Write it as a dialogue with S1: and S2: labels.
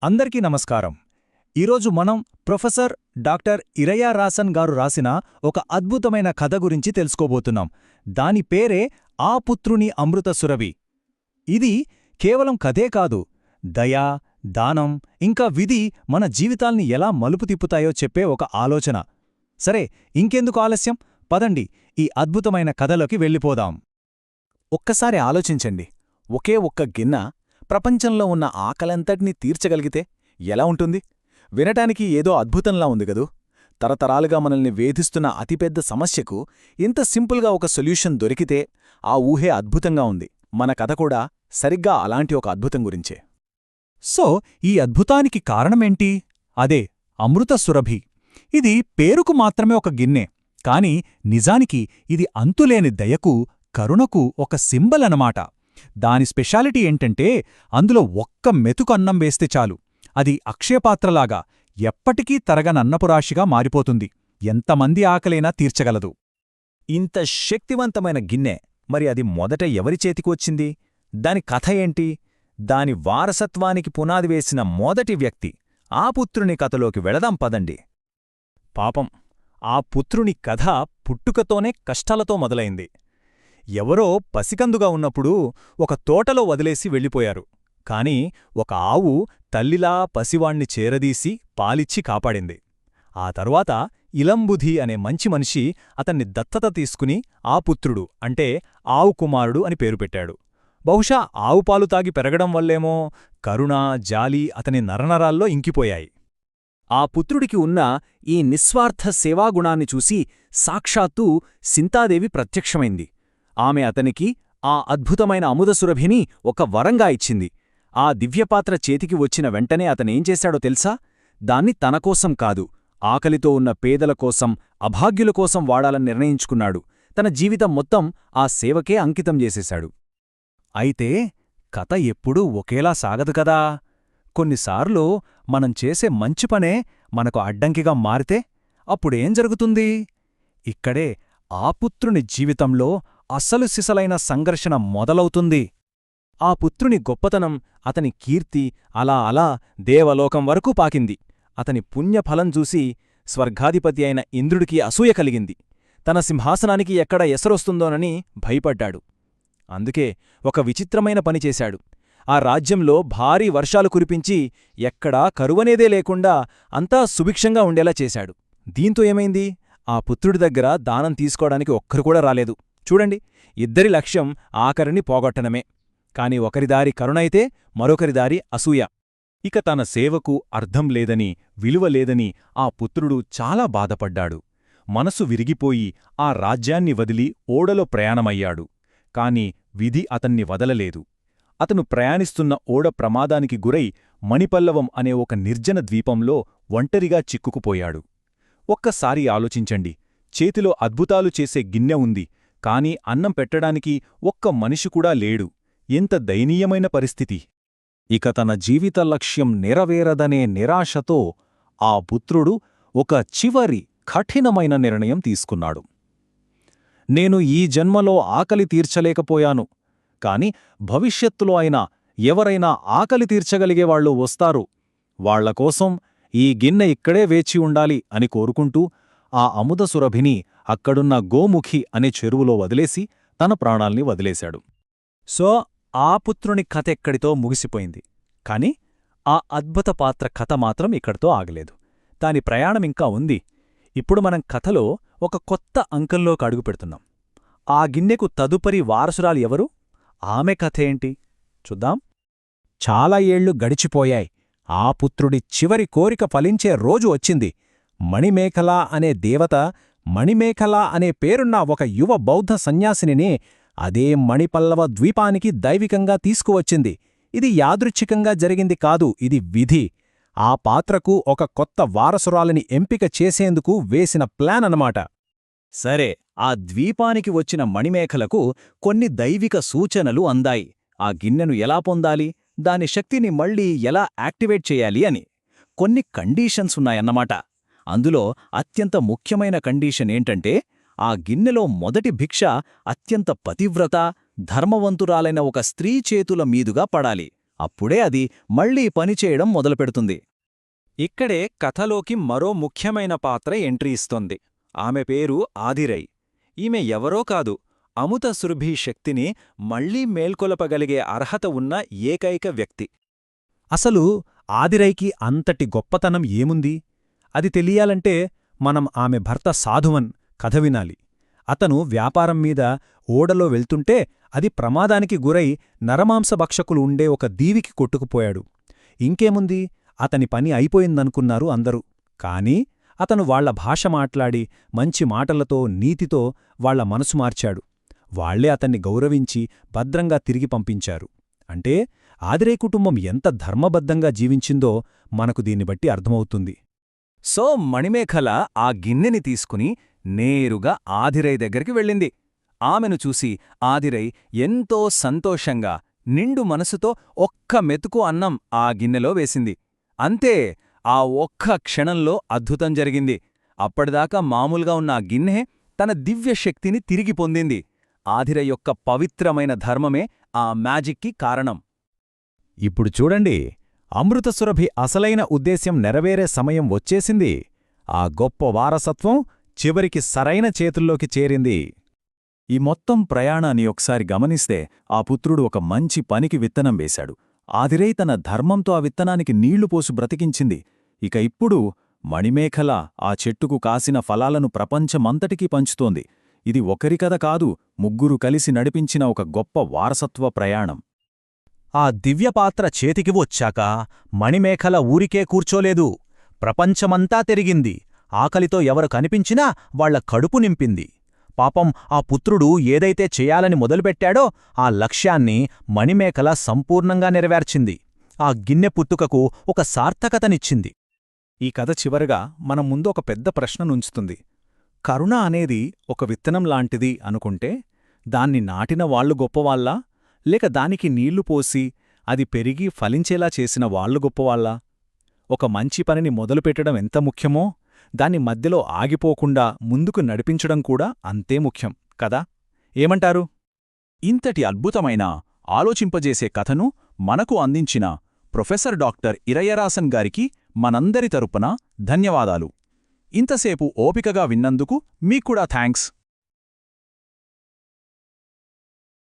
S1: అందరికీ నమస్కారం. ఈరోజు మనం ప్రొఫెసర్ డాక్టర్ ఇరయ్య రాసన్ గారు రాసిన ఒక అద్భుతమైన కథ గురించి తెలుసుకోబోతున్నాం. దాని పేరే ఆ పుత్రుని అమృత సురభి. ఇది కేవలం కథే కాదు, దయ, దానం, ఇంకా విధి మన జీవితాల్ని ఎలా మలుపు తిప్పుతాయో చెప్పే ఒక ఆలోచన. సరే, ఇంకెందుకు ఆలస్యం, పదండి ఈ అద్భుతమైన కథలోకి వెళ్ళిపోదాం. ఒక్కసారి ఆలోచించండి, ఒకే ఒక్క గిన్నె ప్రపంచంలో ఉన్న ఆకలంతటినీ తీర్చగలిగితే ఎలా ఉంటుంది? వినటానికి ఏదో అద్భుతంలా ఉంది గదూ. తరతరాలుగా మనల్ని వేధిస్తున్న అతిపెద్ద సమస్యకు ఇంత సింపుల్గా ఒక సొల్యూషన్ దొరికితే ఆ ఊహే అద్భుతంగా ఉంది. మన కథ కూడా సరిగ్గా అలాంటి ఒక అద్భుతం గురించే. సో, ఈ అద్భుతానికి కారణమేంటి? అదే అమృత సురభి. ఇది పేరుకు మాత్రమే ఒక గిన్నె, కాని నిజానికి ఇది అంతులేని దయకు, కరుణకు ఒక సింబల్ అన్నమాట. దాని స్పెషాలిటీ ఏంటంటే, అందులో ఒక్క మెతుకు అన్నం వేస్తే చాలు, అది అక్షయపాత్రలాగా ఎప్పటికీ తరగనన్నపురాశిగా మారిపోతుంది. ఎంతమంది ఆకలైనా తీర్చగలదు. ఇంత శక్తివంతమైన గిన్నె మరి అది మొదట ఎవరి చేతికి వచ్చింది? దాని కథ ఏంటి? దాని వారసత్వానికి పునాది వేసిన మొదటి వ్యక్తి ఆ పుత్రుని కథలోకి వెళదాం పదండి. పాపం, ఆ పుత్రుని కథ పుట్టుకతోనే కష్టాలతో మొదలైంది. ఎవరో పసికందుగా ఉన్నప్పుడు ఒక తోటలో వదిలేసి వెళ్ళిపోయారు. కాని ఒక ఆవు తల్లిలా పసివాణ్ణి చేరదీసి పాలిచ్చి కాపాడింది. ఆ తరువాత ఇలంబుధి అనే మంచి మనిషి అతన్ని దత్తత తీసుకుని ఆ పుత్రుడు అంటే ఆవు కుమారుడు అని పేరు పెట్టాడు. బహుశా ఆవుపాలు తాగి పెరగడం వల్లేమో కరుణ, జాలి అతని నరనరాల్లో ఇంకిపోయాయి. ఆ పుత్రుడికి ఉన్న ఈ నిస్వార్థ సేవాగుణాన్ని చూసి సాక్షాత్తూ సింతాదేవి ప్రత్యక్షమైంది. ఆమె అతనికి ఆ అద్భుతమైన అమృతసురభిని ఒక వరంగా ఇచ్చింది. ఆ దివ్యపాత్ర చేతికి వచ్చిన వెంటనే అతనేం చేశాడో తెలుసా? దాన్ని తనకోసం కాదు, ఆకలితో ఉన్న పేదల కోసం, అభాగ్యుల కోసం వాడాలని నిర్ణయించుకున్నాడు. తన జీవితం మొత్తం ఆ సేవకే అంకితం చేసేశాడు. అయితే కథ ఎప్పుడూ ఒకేలా సాగదు కదా. కొన్నిసార్లు మనం చేసే మంచి పనే మనకు అడ్డంకిగా మారితే అప్పుడేం జరుగుతుంది? ఇక్కడే ఆ పుత్రుని జీవితంలో అసలు సిసలైన సంఘర్షణ మొదలవుతుంది. ఆ పుత్రుని గొప్పతనం, అతని కీర్తి అలా అలా దేవలోకం వరకు పాకింది. అతని పుణ్యఫలం చూసి స్వర్గాధిపతి అయిన ఇంద్రుడికి అసూయ కలిగింది. తన సింహాసనానికి ఎక్కడ ఎసరొస్తుందోనని భయపడ్డాడు. అందుకే ఒక విచిత్రమైన పనిచేశాడు. ఆ రాజ్యంలో భారీ వర్షాలు కురిపించి ఎక్కడా కరువనేదే లేకుండా అంతా సుభిక్షంగా ఉండేలా చేశాడు. దీంతో ఏమైంది? ఆ పుత్రుడి దగ్గర దానం తీసుకోవడానికి ఒక్కరు కూడా రాలేదు. చూడండి, ఇద్దరి లక్ష్యం ఆఖరిని పోగొట్టడమే. కాని ఒకరిదారి కరుణైతే మరొకరిదారి అసూయ. ఇక తన సేవకు అర్థం లేదని, విలువలేదని ఆ పుత్రుడు చాలా బాధపడ్డాడు. మనసు విరిగిపోయి ఆ రాజ్యాన్ని వదిలి ఓడలో ప్రయాణమయ్యాడు. కాని విధి అతన్ని వదలలేదు. అతను ప్రయాణిస్తున్న ఓడ ప్రమాదానికి గురై మణిపల్లవం అనే ఒక నిర్జన ద్వీపంలో ఒంటరిగా చిక్కుకుపోయాడు. ఒక్కసారి ఆలోచించండి, చేతిలో అద్భుతాలు చేసే గిన్నె ఉంది, కాని అన్నం పెట్టడానికి ఒక్క మనిషి కూడా లేడు. ఎంత దయనీయమైన పరిస్థితి! ఇక తన జీవిత లక్ష్యం నెరవేరదనే నిరాశతో ఆ పుత్రుడు ఒక చివరి కఠినమైన నిర్ణయం తీసుకున్నాడు. నేను ఈ జన్మలో ఆకలి తీర్చలేకపోయాను, కాని భవిష్యత్తులో అయినా ఎవరైనా ఆకలి తీర్చగలిగేవాళ్లు వస్తారు, వాళ్లకోసం ఈ గిన్నె ఇక్కడే వేచి ఉండాలి అని కోరుకుంటూ ఆ అమృతసురభిని అక్కడున్న గోముఖి అనే చెరువులో వదిలేసి తన ప్రాణాల్ని వదిలేశాడు. సో, ఆ పుత్రుని కథ ఎక్కడితో ముగిసిపోయింది. కాని ఆ అద్భుత పాత్ర కథ మాత్రం ఇక్కడితో ఆగలేదు. దాని ప్రయాణమింకా ఉంది. ఇప్పుడు మనం కథలో ఒక కొత్త అంకంలోకి అడుగుపెడుతున్నాం. ఆ గిన్నెకు తదుపరి వారసురాలు ఎవరు? ఆమె కథేంటి చూద్దాం. చాలా ఏళ్లు గడిచిపోయాయి. ఆ పుత్రుడి చివరి కోరిక ఫలించే రోజు వచ్చింది. మణిమేఖల అనే దేవత మణిమేఖల అనే పేరున్న ఒక యువ బౌద్ధ సన్యాసినినే అదే మణిపల్లవ ద్వీపానికి దైవికంగా తీసుకువచ్చింది. ఇది యాదృచ్ఛికంగా జరిగింది కాదు, ఇది విధి. ఆ పాత్రకు ఒక కొత్త వారసురాలిని ఎంపిక చేసేందుకు వేసిన ప్లాన్ అన్నమాట. సరే, ఆ ద్వీపానికి వచ్చిన మణిమేఖలకు కొన్ని దైవిక సూచనలు అందాయి. ఆ గిన్నెను ఎలా పొందాలి, దాని శక్తిని మళ్లీ ఎలా యాక్టివేట్ చేయాలి అని. కొన్ని కండీషన్స్ ఉన్నాయన్నమాట. అందులో అత్యంత ముఖ్యమైన కండీషన్ ఏంటంటే, ఆ గిన్నెలో మొదటి భిక్ష అత్యంత పతివ్రత, ధర్మవంతురాలైన ఒక స్త్రీ చేతుల మీదుగా పడాలి.
S2: అప్పుడే అది మళ్లీ పనిచేయడం మొదలుపెడుతుంది.
S3: ఇక్కడే కథలోకి మరో ముఖ్యమైన పాత్ర ఎంట్రీ ఇస్తోంది. ఆమె పేరు ఆదిరై. ఈమె ఎవరో కాదు, అమృతసురభి శక్తిని మళ్లీ మేల్కొలపగలిగే అర్హత ఉన్న ఏకైక వ్యక్తి.
S1: అసలు ఆదిరైకి అంతటి గొప్పతనం ఏముంది? అది తెలియాలంటే మనం ఆమె భర్త సాధువన్ కథ వినాలి. అతను వ్యాపారం మీద ఓడలో వెళ్తుంటే అది ప్రమాదానికి గురై నరమాంసభక్షకులు ఉండే ఒక దీవికి కొట్టుకుపోయాడు. ఇంకేముంది, అతని పని అయిపోయిందనుకున్నారు అందరూ. కాని అతను వాళ్ల భాష మాట్లాడి మంచి మాటలతో నీతితో వాళ్ల మనసు మార్చాడు. వాళ్లే అతన్ని గౌరవించి భద్రంగా తిరిగి పంపించారు. అంటే ఆదిరై కుటుంబం ఎంత ధర్మబద్ధంగా జీవించిందో మనకు దీన్ని బట్టి అర్థమవుతుంది.
S3: సో మణిమేఖల ఆ గిన్నెని తీసుకుని నేరుగా ఆదిరై దగ్గరికి వెళ్ళింది. ఆమెను చూసి ఆదిరై ఎంతో సంతోషంగా నిండు మనసుతో ఒక్క మెతుకు అన్నం ఆ గిన్నెలో వేసింది. అంతే, ఆ ఒక్క క్షణంలో అద్భుతం జరిగింది. అప్పటిదాకా మామూలుగా ఉన్న ఆ గిన్నె తన దివ్యశక్తిని తిరిగి పొందింది. ఆదిరై యొక్క పవిత్రమైన ధర్మమే ఆ మ్యాజిక్కి కారణం.
S1: ఇప్పుడు చూడండి, అమృతసురభి అసలైన ఉద్దేశ్యం నెరవేరే సమయం వచ్చేసింది. ఆ గొప్ప వారసత్వం చివరికి సరైన చేతుల్లోకి చేరింది.
S2: ఈ మొత్తం ప్రయాణాన్ని ఒకసారి గమనిస్తే ఆ పుత్రుడు ఒక మంచి పనికి విత్తనం వేశాడు. ఆదిరై తన ధర్మంతో ఆ విత్తనానికి నీళ్లు పోసి బ్రతికించింది. ఇక ఇప్పుడు మణిమేఖల ఆ చెట్టుకు కాసిన ఫలాలను ప్రపంచమంతటికీ పంచుతోంది. ఇది ఒకరి కథ కాదు, ముగ్గురు కలిసి నడిపించిన ఒక గొప్ప వారసత్వ ప్రయాణం.
S1: ఆ దివ్యపాత్ర చేతికి వచ్చాక మణిమేఖల ఊరికే కూర్చోలేదు. ప్రపంచమంతా తిరిగింది. ఆకలితో ఎవరు కనిపించినా వాళ్ల కడుపు నింపింది. పాపం ఆ పుత్రుడు ఏదైతే చేయాలని మొదలుపెట్టాడో ఆ లక్ష్యాన్ని మణిమేఖల సంపూర్ణంగా నెరవేర్చింది. ఆ గిన్నె పుట్టుకకు ఒక సార్థకతనిచ్చింది.
S2: ఈ కథ చివరగా మన ముందు ఒక పెద్ద ప్రశ్ననుంచుతుంది. కరుణ అనేది ఒక విత్తనం లాంటిది అనుకుంటే దాన్ని నాటిన వాళ్లు గొప్పవాళ్లా, లేక దానికి నీళ్లు పోసి అది పెరిగి ఫలించేలా చేసిన వాళ్లు గొప్పవాళ్లా? ఒక మంచి పనిని మొదలుపెట్టడం ఎంత ముఖ్యమో దాన్ని మధ్యలో ఆగిపోకుండా ముందుకు నడిపించడం కూడా అంతే ముఖ్యం కదా? ఏమంటారు? ఇంతటి అద్భుతమైన ఆలోచింపజేసే కథను మనకు అందించిన ప్రొఫెసర్ డాక్టర్ ఇరయ్యరాసన్ గారికి మనందరి తరపున ధన్యవాదాలు. ఇంతసేపు ఓపికగా విన్నందుకు మీక్కూడా థాంక్స్.